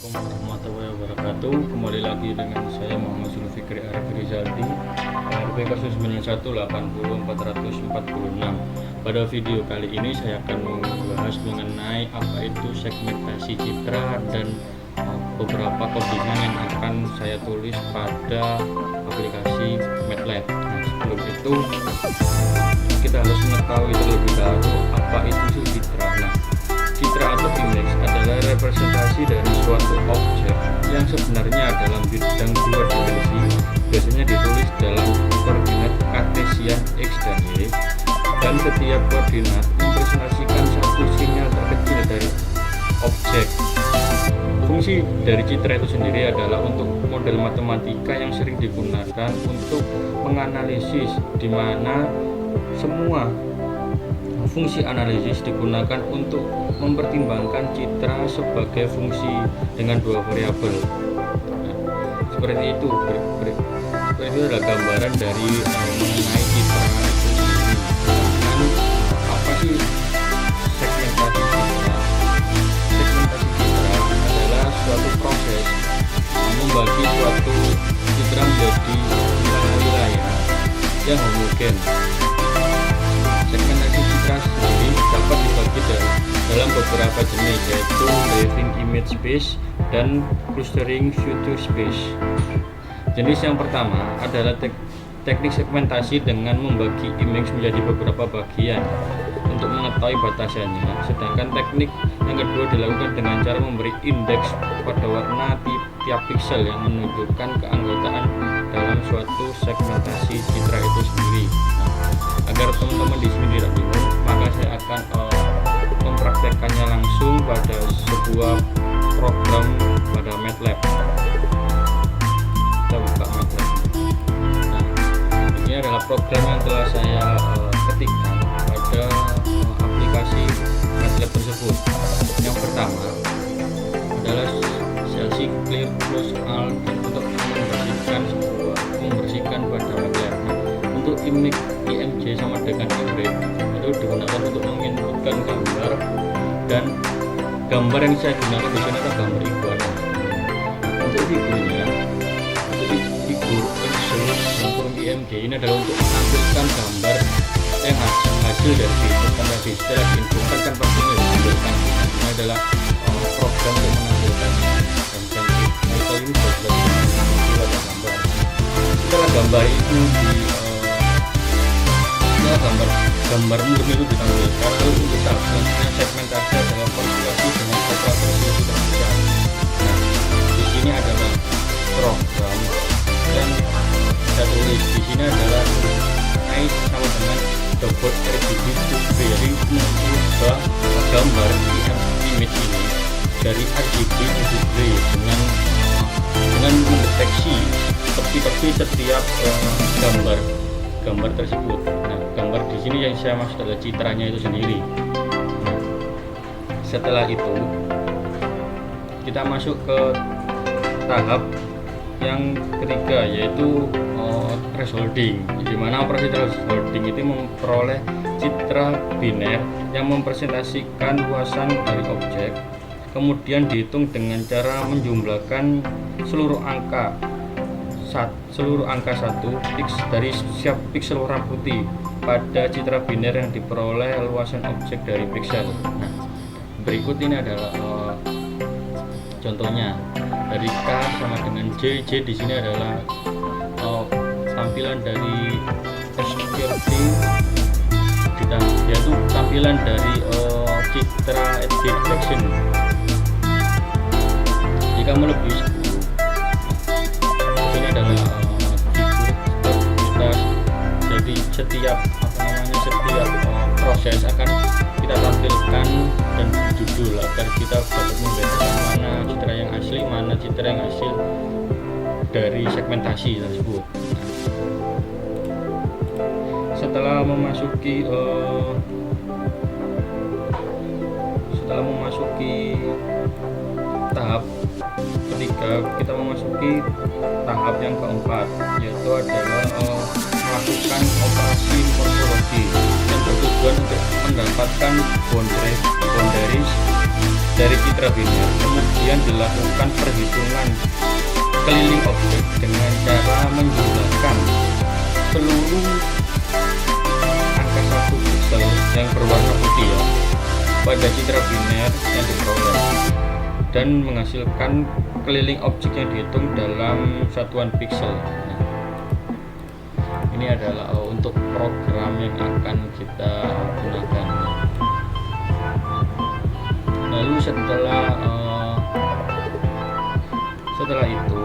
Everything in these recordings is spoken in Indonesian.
Assalamualaikum warahmatullahi wabarakatuh. Kembali lagi dengan saya Muhammad Zulfikri Arif Rizaldi, RP kasus 9180446. Pada video kali ini saya akan membahas mengenai apa itu segmentasi citra dan beberapa codingan yang akan saya tulis pada aplikasi MATLAB. Nah, sebelum itu kita harus mengetahui terlebih dahulu apa itu citra. Nah, citra atau image adalah representasi dari suatu objek yang sebenarnya dalam bidang dua dimensi, biasanya ditulis dalam koordinat kartesian x dan y, dan setiap koordinat mempresentasikan satu sinyal terkecil dari objek. Fungsi dari citra itu sendiri adalah untuk model matematika yang sering digunakan untuk menganalisis, di mana semua fungsi analisis digunakan untuk mempertimbangkan citra sebagai fungsi dengan dua variabel. Nah, seperti itu. Seperti itu adalah gambaran dari mengenai citra itu sendiri. Dan apa sih segmentasi citra? Segmentasi citra adalah suatu proses membagi suatu citra menjadi wilayah-wilayah yang homogen. Segmentasi citra sendiri dapat dibagi dalam beberapa jenis, yaitu living image space dan clustering feature space. Jenis yang pertama adalah teknik segmentasi dengan membagi image menjadi beberapa bagian untuk mengetahui batasannya, sedangkan teknik yang kedua dilakukan dengan cara memberi indeks pada warna tiap piksel yang menunjukkan keanggotaan dalam suatu segmentasi citra itu sendiri. Agar teman-teman di sini tidak bingung, maka saya akan mempraktekkannya langsung pada sebuah program pada MATLAB. Kita buka MATLAB. Nah, ini adalah program yang telah saya ketikkan pada aplikasi MATLAB tersebut. Yang pertama adalah sesi clear close all untuk membersihkan pada MATLAB. Untuk image IMG sama dengan image itu digunakan untuk menginputkan gambar, dan gambar yang saya gunakan di sini adalah gambar iguana. Untuk figurnya, untuk figur untuk IMG ini adalah untuk menampilkan gambar yang hasil dari diinputkan tadi. Setelah diinputkan kan pastinya ditampilkan. Ini adalah program untuk menampilkan gambar. Ini sudah gambar. Setelah gambar itu gambar murni itu ditampilkan, lalu kita selanjutnya segmentasi adalah kalkulasi dengan operator yang sudah besar. Nah, di sini adalah program yang saya tulis di sini adalah nice sama dengan double RGB to vary mengubah gambar image ini dari RGB menjadi gray dengan mendeteksi tepi-tepi setiap gambar tersebut. Nah, gambar di sini yang saya maksud adalah citranya itu sendiri. Nah, setelah itu kita masuk ke tahap yang ketiga, yaitu thresholding, di mana operasi thresholding itu memperoleh citra biner yang mempresentasikan luasan dari objek, kemudian dihitung dengan cara menjumlahkan seluruh angka 1 dari setiap piksel warna putih pada citra biner yang diperoleh luasan objek dari piksel. Nah, berikut ini adalah contohnya dari K sama dengan J. J di sini adalah tampilan dari SQRT, yaitu tampilan dari citra edge detection. Jika melebihi setiap proses akan kita tampilkan dan judul agar kita dapat membedakan mana citra yang asli, mana citra yang hasil dari segmentasi tersebut. Setelah memasuki tahap ketiga, kita memasuki tahap yang keempat, yaitu adalah melakukan operasi morfologi yang bertujuan untuk mendapatkan boundaries dari dari citra biner, kemudian dilakukan perhitungan keliling objek dengan cara menjumlahkan seluruh angka 1 pixel yang berwarna putih ya pada citra biner yang diperoleh, dan menghasilkan keliling objek yang dihitung dalam satuan pixel. Nah, ini adalah untuk program yang akan kita gunakan. Lalu setelah itu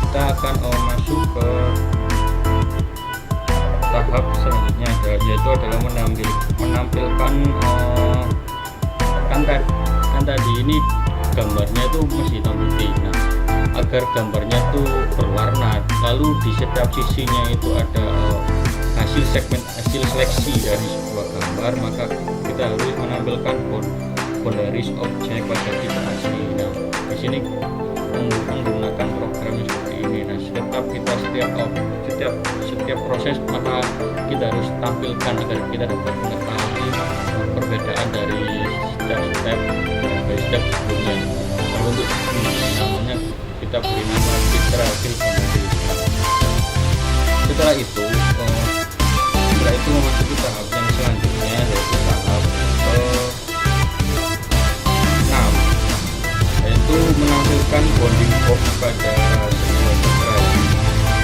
kita akan masuk ke tahap selanjutnya, yaitu adalah menampilkan kan tadi ini gambarnya itu masih hitam putih. Nah, agar gambarnya itu berwarna, lalu di setiap sisinya itu ada hasil seleksi dari sebuah gambar, maka kita harus menampilkan boundaries objek pada citra asli. Nah, di sini menggunakan program seperti ini. Nah, setiap proses maka kita harus tampilkan agar kita dapat mengetahui perbedaan dari step sebelumnya. Nah, untuk namanya kita beri nama citra hasil boundaries. Setelah itu memasuki tahap yang selanjutnya, yaitu tahap 6, yaitu menampilkan bounding box pada sebuah citra.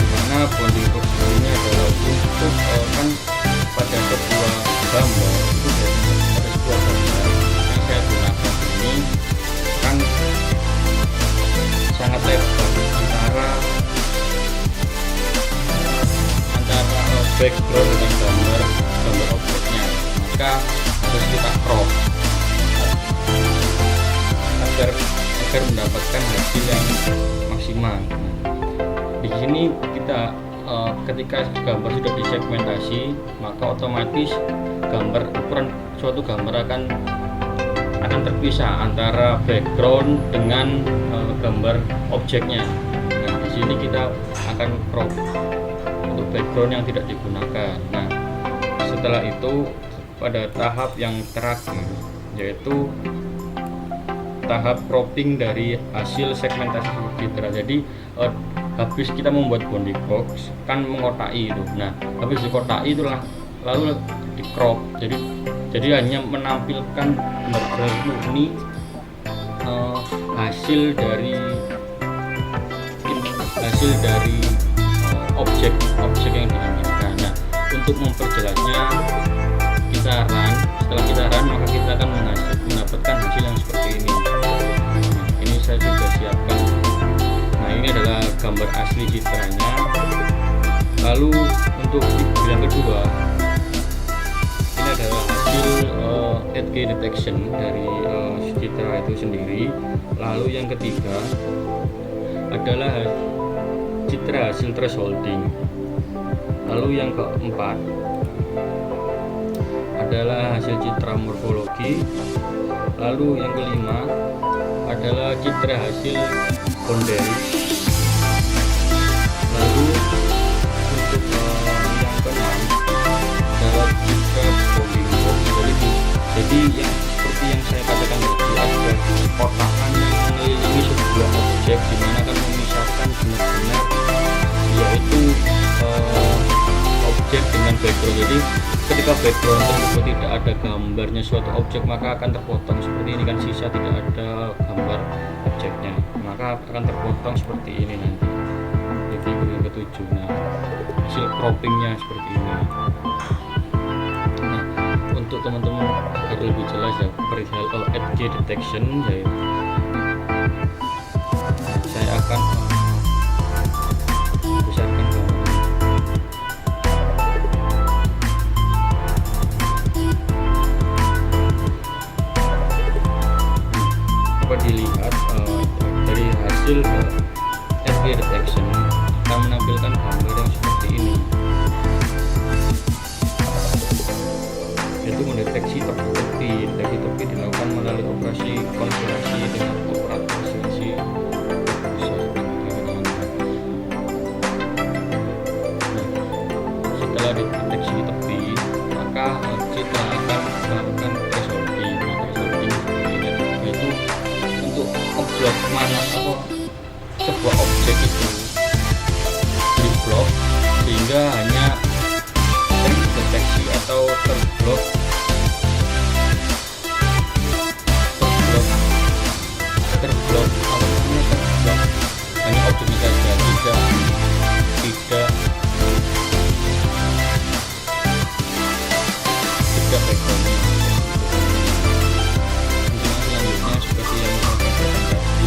Dimana bounding box ini adalah untuk kan pada sebuah gambar yang saya gunakan ini kan sangat lebar antara background dengan gambar objeknya, maka harus kita crop agar mendapatkan hasil yang maksimal. Di sini kita ketika gambar sudah disegmentasi, maka otomatis ukuran suatu gambar akan terpisah antara background dengan gambar objeknya. Nah, di sini kita akan crop untuk background yang tidak digunakan. Nah, setelah itu pada tahap yang terakhir, yaitu tahap cropping dari hasil segmentasi citra. Jadi habis kita membuat bounding box kan mengotai itu. Nah, habis dikotai itu lalu di crop. Jadi hanya menampilkan benar-benar murni hasil dari objek yang diinginkan. Nah, untuk memperjelasnya setelah kita run maka kita akan mendapatkan hasil yang seperti ini. Nah, ini saya sudah siapkan. Nah, ini adalah gambar asli citranya. Lalu untuk yang kedua, ini adalah hasil edge detection dari citra itu sendiri. Lalu yang ketiga adalah citra hasil thresholding. Lalu yang keempat adalah hasil citra morfologi. Lalu yang kelima adalah citra hasil boundaries. Lalu untuk yang keenam adalah citra bounding box. Jadi yang seperti yang saya katakan tadi, ada kotakan yang mengelilingi sebuah objek, dimana kan memisahkan benar-benar yaitu objek dengan background. Jadi ketika background tersebut tidak ada gambarnya suatu objek, maka akan terpotong seperti ini kan, sisa tidak ada gambar objeknya, maka akan terpotong seperti ini nanti di figur yang ketujuh. Nah, hasil croppingnya seperti ini. Nah, untuk teman-teman agar lebih jelas ya perihal edge detection, yaitu saya akan besarkan gambar. Dapat dilihat dari hasil edge detection akan menampilkan gambar yang seperti ini, yaitu mendeteksi tepi. Deteksi tepi dilakukan melalui operasi konfigurasi dengan operator selisih. Setelah deteksi tepi, maka ada backgroundnya. Untuk selanjutnya seperti yang saya katakan tadi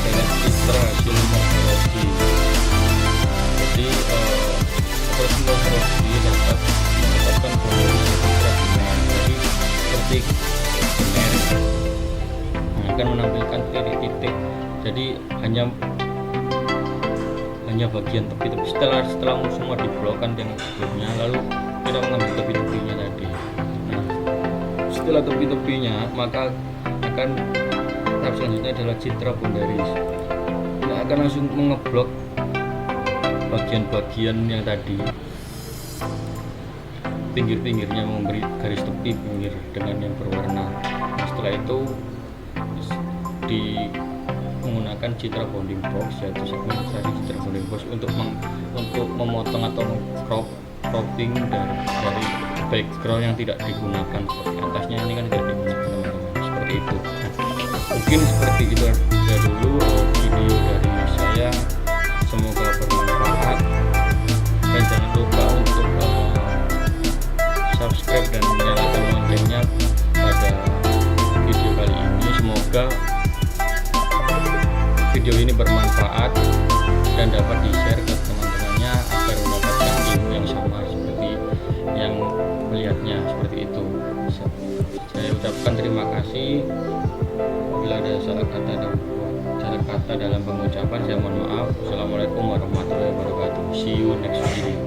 adalah citra hasil morfologi. Jadi proses morfologi dapat mendapatkan boundary citra domain. Jadi seperti domain akan menampilkan titik-titik. Jadi hanya bagian tepi-tepi. Setelah semua diblokkan yang sebelumnya, lalu kita mengambil tepi-tepinya tadi. Nah, setelah tepi-tepinya, maka akan tahap selanjutnya adalah citra boundaries. Kita akan langsung mengeblok bagian-bagian yang tadi, pinggir-pinggirnya memberi garis tepi pinggir dengan yang berwarna. Nah, setelah itu menggunakan citra bounding box, yaitu segmentasi citra bounding box untuk memotong atau cropping dari background yang tidak digunakan. Seperti atasnya ini kan tidak digunakan teman-teman, seperti itu. Mungkin seperti itu aja dulu video dari saya, semoga bermanfaat, dan jangan lupa untuk subscribe dan nyalakan loncengnya pada video kali ini. Semoga video ini bermanfaat dan dapat di-share ke teman-temannya agar mendapatkan ilmu yang sama seperti yang melihatnya, seperti itu. Saya ucapkan terima kasih. Bila ada salah kata dalam pengucapan, saya mohon maaf. Assalamualaikum warahmatullahi wabarakatuh. See you next video.